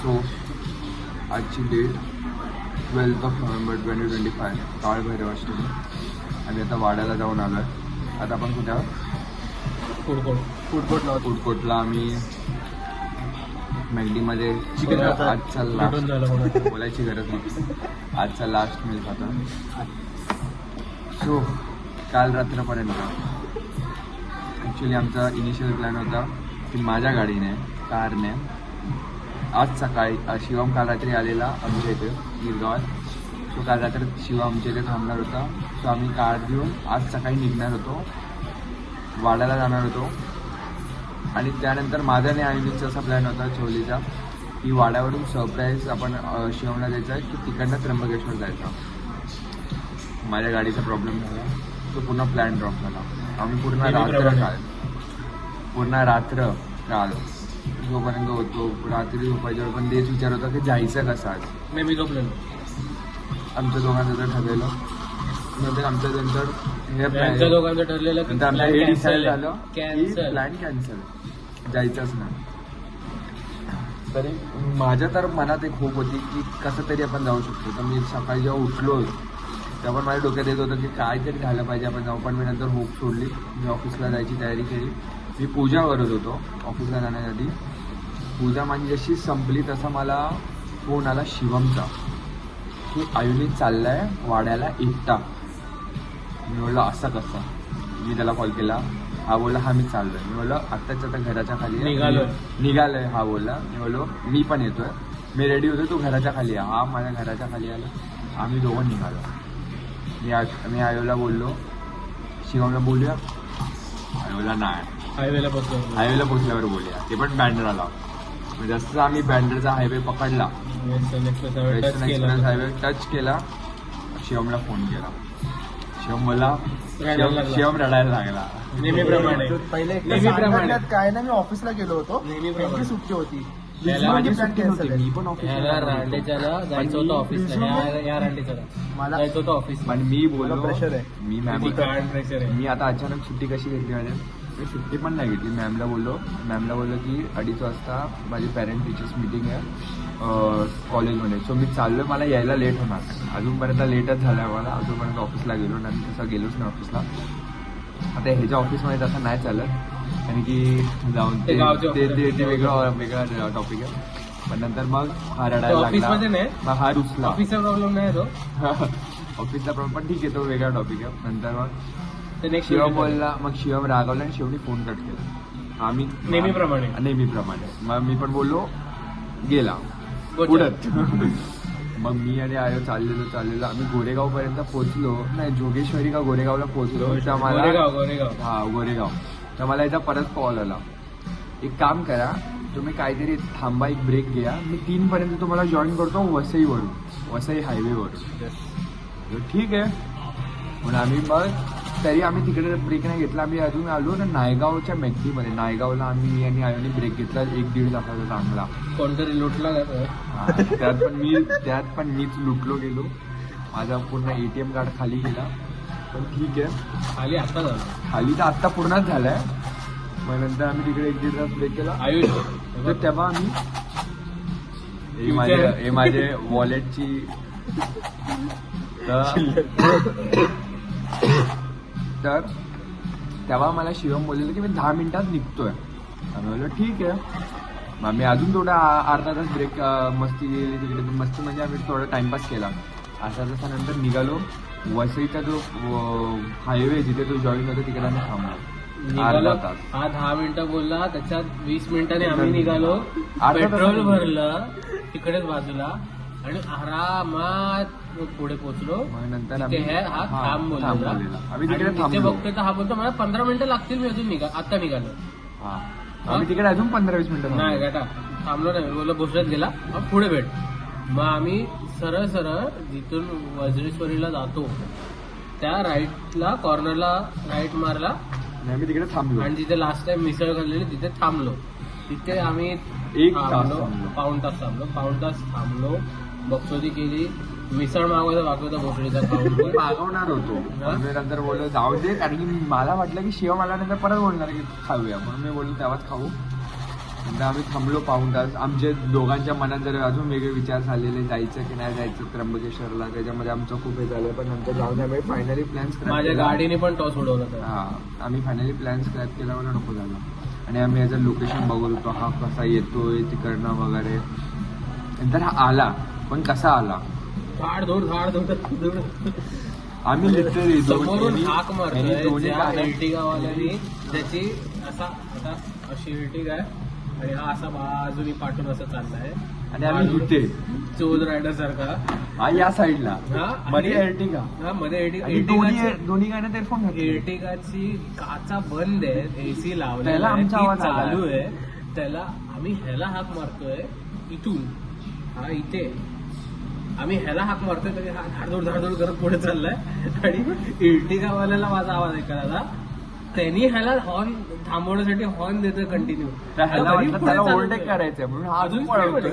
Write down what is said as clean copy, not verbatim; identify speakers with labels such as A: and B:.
A: So आजची date 12 November 2025 काळ भैरवाष्टमी. आणि आता वाड्याला जाऊन आलो आहे. आता आपण कुठे आहोत? फूडकोर्टला आम्ही मॅगडीमध्ये आजचा लास्ट बोलायची गरज नाही, आजचा लास्ट मील खातो. सो काल रात्रपर्यंत ॲक्च्युली आमचा इनिशियल प्लॅन होता की माझ्या गाडीने कारने आज सकाळी शिवम काल रात्री आलेला आमच्या इथे गिरगावात. सो काल रात्री शिवम आमच्या इथे थांबणार होता. सो आम्ही कार घेऊन आज सकाळी निघणार होतो, वाड्याला जाणार होतो. आणि त्यानंतर माझा आणि आयुनीचा असा प्लॅन होता छोलीचा की वाड्यावरून सरप्राईज आपण शिवमला द्यायचा आहे की तिकडनं त्र्यंबकेश्वर जायचा. माझ्या गाडीचा प्रॉब्लेम झाला, तो पूर्ण प्लॅन ड्रॉप झाला. आम्ही पूर्ण रात्र काल जोपर्यंत होतो रात्री झोपायच्यावर पण तेच विचार होता की जायचं कसं आज.
B: मी झोपलेलो.
A: आमच्या दोघांचं तर ठरलेलं, नंतर आमच्या नंतर हे
B: दोघांचं ठरलेलं,
A: नंतर आमचं हे डिसाईड झालं की प्लॅन कॅन्सल, जायचंच नाही. तरी माझ्या तर मनात एक होप होती की कसं तरी आपण जाऊ शकतो. तर मी सकाळी जेव्हा उठलो तेव्हा माझ्या डोक्यात येत होतं की काहीतरी झालं पाहिजे आपण जाऊ. पण मी नंतर होप सोडली. मी ऑफिसला जायची तयारी केली. मी पूजा करत होतो ऑफिसला जाण्यासाठी. पूजा माझी जशी संपली तसा मला फोन आला शिवमचा की आयुनी चाललाय वाड्याला एकटा. मी बोललो असं कसं. मी त्याला कॉल केला. हा बोलला हा मी चाललोय. मी बोललो आत्ताच आता घराच्या खाली निघालोय. हा बोलला. मी बोललो मी पण येतोय, मी रेडी होतो, तू घराच्या खाली आहे. हा माझ्या घराच्या खाली आला. आम्ही दोघं निघालो. मी आयोला बोललो शिवमला बोलूया. आयोला नाही, हायवेला पोचल्यावर बोलूया, ते पण बँड्राला. जसं आम्ही बँड्राचा हायवे पकडला, वेस्टर्न एक्सप्रेस हायवे टच केला, शिवमला फोन केला. शिवम रडायला लागला.
B: नेहमीप्रमाणे
C: काय ना, मी ऑफिसला गेलो होतो, नेहमीप्रमाणे सुट्टी होती.
A: मी पण
B: जायचं होतं ऑफिसला. मला जायचं होतं ऑफिस.
A: पण मी बोललो
C: प्रेशर आहे.
A: मी आता अचानक सुट्टी कशी घेतली माझ्या, मी सुट्टी पण नाही घेतली. मॅमला बोललो की 2:30 वाजता माझी पॅरेंट टीचर्स मीटिंग आहे कॉलेजमध्ये. सो मी चाललोय, मला यायला लेट होणार. अजूनपर्यंत लेटच झालं आहे मला. अजूनपर्यंत ऑफिसला गेलो नाही, तसं गेलोच नाही ऑफिसला. आता ह्याच्या ऑफिसमध्ये तसं नाही चालत, कारण की जाऊन ते वेगळा टॉपिक आहे. पण नंतर मग हा रडायला लागला, हा रुसला.
B: ऑफिसचा प्रॉब्लेम नाही तो.
A: ऑफिसचा प्रॉब्लेम पण ठीक आहे, तो वेगळा टॉपिक आहे. नंतर मग शिवम बोलला, मग शिवम रागवला आणि शिवनी फोन कट केला. आम्ही नेहमीप्रमाणे मग मी पण बोललो गेला उडत. मग मी आणि आयो चाललेलो आम्ही गोरेगावपर्यंत पोहोचलो. नाही, जोगेश्वरी का गोरेगावला पोहोचलो. तर मला गोरेगाव. तर मला याचा परत कॉल आला, एक काम करा तुम्ही काहीतरी थांबा, एक ब्रेक घ्या, मी 3 पर्यंत तुम्हाला जॉईन करतो वसई हायवेवरून. ठीक आहे म्हणून आम्ही तरी आम्ही तिकडे ब्रेक नाही घेतला. आम्ही अजून आलो ना नायगावच्या मॅगडीमध्ये. नायगावला आम्ही आणि आयोने ब्रेक घेतला 1-1.5 तासाचा चांगला.
B: कोणतरी लुटला
A: त्यात पण मीच लुटलो गेलो. माझा पूर्ण ATM कार्ड खाली गेला. पण ठीक आहे, खाली तर आत्ता पूर्णच झालाय. मग नंतर आम्ही तिकडे 1-1.5 तास ब्रेक केला. तर तेव्हा आम्ही माझे वॉलेटची तर तेव्हा मला शिवम बोललेलं की मी 10 मिनिटात निघतोय. आम्ही बोललो ठीक आहे. मग आम्ही अजून थोडा अर्धा तास ब्रेक मस्ती गेली तिकडे. मस्ती म्हणजे आम्ही थोडा टाइमपास केला. अर्धा तासानंतर निघालो. वसईचा जो हायवे जिथे तो जॉईन होतो तिकडे आम्ही थांबलो. अर्धा तास.
B: हा 10 मिनिटं बोलला, त्याच्यात 20 मिनिटांनी आम्ही निघालो, पेट्रोल भरलं तिकडेच बाजूला आणि आरामात पुढे पोहोचलो.
A: नंतर
B: हा थांब बोलला. तिथे बघतोय तर हा बोलतो मला 15 मिनिटं लागतील, मी अजून आता निघालो.
A: आम्ही तिकडे अजून 15-20 मिनिटं
B: नाही गाठा थांबलो नाही. बोललो भोसऱ्यात गेला, मग पुढे भेट. मग आम्ही सरळ जिथून वज्रेश्वरीला जातो त्या राईटला कॉर्नरला राईट मारला.
A: आम्ही तिकडे थांबलो
B: आणि तिथे लास्ट टाइम मिसळ खाल्लेली तिथे थांबलो. तिथे आम्ही
A: 1 तास
B: पाऊण तास थांबलो. बक्षोदी केली. मिसळ मागवता भोसडीचा
A: मागवणार होतो. नंतर बोललो जाऊ दे, कारण की मला वाटलं की शिव मला नंतर परत बोलणार की खाऊया, म्हणून मी बोललो तेव्हाच खाऊ. नंतर आम्ही थांबलो पाऊण तास. आमचे दोघांच्या मनात जर अजून वेगळे विचार झालेले, जायचं की नाही जायचं त्र्यंबकेश्वरला, त्याच्यामध्ये आमचं खूप हे झालं. पण नंतर जाऊन आम्ही फायनली प्लॅन
B: माझ्या गाडीने पण टॉस उडवला होता.
A: हा, आम्ही फायनली प्लॅन स्क्रॅप केला मला नको झाला. आणि आम्ही याचं लोकेशन बघत होतो, हा कसा येतोय तिकडनं वगैरे. नंतर हा आला, पण कसा आला,
B: धाड
A: आम्ही लिटरली
B: समोरून हाक मारतोय
A: दोन्ही
B: ज्या
A: काय
B: एर्टिगावाल्यानी त्याची असा आता अशी एर्टिगा आहे आणि हा असा बाजूनी पाठून असं चाललाय
A: आणि आम्ही इथे
B: चोद रायडर सारखा.
A: हा या साईडला
B: हा,
A: मध्ये
B: आणि-
A: एर्टिगा
B: हा मध्ये
A: आणि दोन्ही गाण्यात एअरफोन घातले.
B: एर्टिगाची काचा बंद आहे, एसी लावलेला
A: त्याला
B: आहे,
A: आमचा
B: ती
A: आवाज आला.
B: चालू आहे. त्याला आम्ही ह्याला हाक मारतोय इथून, हा इथे आम्ही ह्याला हाक मारतोय तरी हा धाडधोड करत पुढे चाललाय. आणि इर्टिगावाल्याला माझा आवाज ऐकायला आला, त्यांनी ह्याला हॉर्न थांबवण्यासाठी हॉर्न देतोय कंटिन्यू.
A: तर ह्याला वाटलं त्याला ओव्हरटेक करायचंय म्हणून हा अजून पळवतोय.